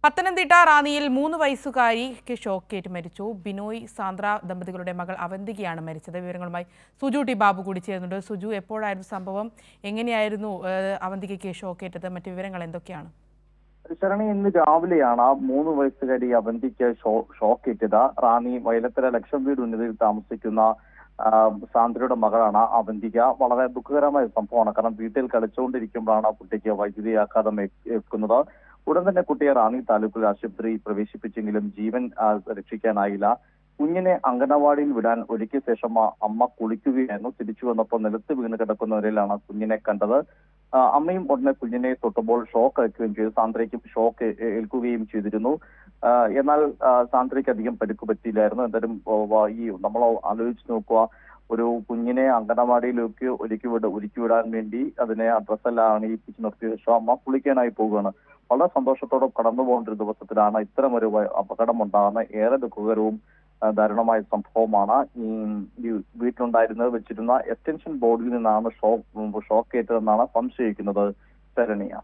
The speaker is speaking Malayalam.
പത്തനംതിട്ട റാന്നിയിൽ 3 വയസ്സുകാരിക്ക് ഷോക്കേറ്റ് മരിച്ചു. ബിനോയ് സാന്ദ്ര ദമ്പതികളുടെ മകൾ അവന്തികയാണ് മരിച്ചത്. വിവരങ്ങളുമായി സുജു ടി ബാബു കൂടി ചേരുന്നുണ്ട്. സുജു, എപ്പോഴായിരുന്നു സംഭവം? എങ്ങനെയായിരുന്നു അവന്തികയ്ക്ക് ഷോക്കേറ്റത്? മറ്റു വിവരങ്ങൾ എന്തൊക്കെയാണ്? ശരണി, ഇന്ന് രാവിലെയാണ് 3 വയസ്സുകാരി അവന്തിക്ക് ഷോക്കേറ്റത്. റാന്നി വയലത്തര ലക്ഷം വീട് ഉന്നതിയിൽ താമസിക്കുന്ന സാന്ദ്രയുടെ മകളാണ് അവന്തിക. വളരെ ദുഃഖകരമായ സംഭവമാണ്. കാരണം വീട്ടിൽ കളിച്ചുകൊണ്ടിരിക്കുമ്പോഴാണ് കുട്ടിക്ക് വൈദ്യുതി ആഘാതം ഏൽക്കുന്നത്. ഉടൻ തന്നെ കുട്ടിയെ റാന്നി താലൂക്കിൽ ആശുപത്രിയിൽ പ്രവേശിപ്പിച്ചെങ്കിലും ജീവൻ രക്ഷിക്കാനായില്ല. കുഞ്ഞിനെ അംഗനവാടിയിൽ വിടാൻ ഒരുക്കിയ ശേഷം അമ്മ കുളിക്കുകയായിരുന്നു. തിരിച്ചു വന്നപ്പോൾ നിലത്ത് വീണ് കിടക്കുന്നവരിലാണ് കുഞ്ഞിനെ കണ്ടത്. അമ്മയും ഉടനെ കുഞ്ഞിനെ തൊട്ടുമ്പോൾ ഷോക്ക് ഏൽക്കുകയും ചെയ്തു. സാന്ദ്രയ്ക്കും ഷോക്ക് ഏൽക്കുകയും ചെയ്തിരുന്നു. എന്നാൽ സാന്ദ്രയ്ക്ക് അധികം പരിക്ക് പറ്റിയില്ലായിരുന്നു. എന്തായാലും നമ്മൾ ആലോചിച്ച് നോക്കുക, ഒരു കുഞ്ഞിനെ അംഗനവാടിയിലേക്ക് ഒരുക്കി വിടാൻ വേണ്ടി അതിനെ ഡ്രസ്സെല്ലാം അണിയിപ്പിച്ച് നിർത്തിയ ശേഷം അമ്മ കുളിക്കാനായി പോവുകയാണ്. വളരെ സന്തോഷത്തോടെ കടന്നു പോകേണ്ട ഒരു ദിവസത്തിലാണ് ഇത്തരമൊരു അപകടം ഉണ്ടാകുന്ന ഏറെ ദുഃഖകരവും ദാരുണമായ സംഭവമാണ്. ഈ വീട്ടിലുണ്ടായിരുന്നത് വെച്ചിരുന്ന എക്സ്റ്റൻഷൻ ബോർഡിൽ നിന്നാണ് ഷോക്കേറ്റതെന്നാണ് സംശയിക്കുന്നത്. ശരണ്യ.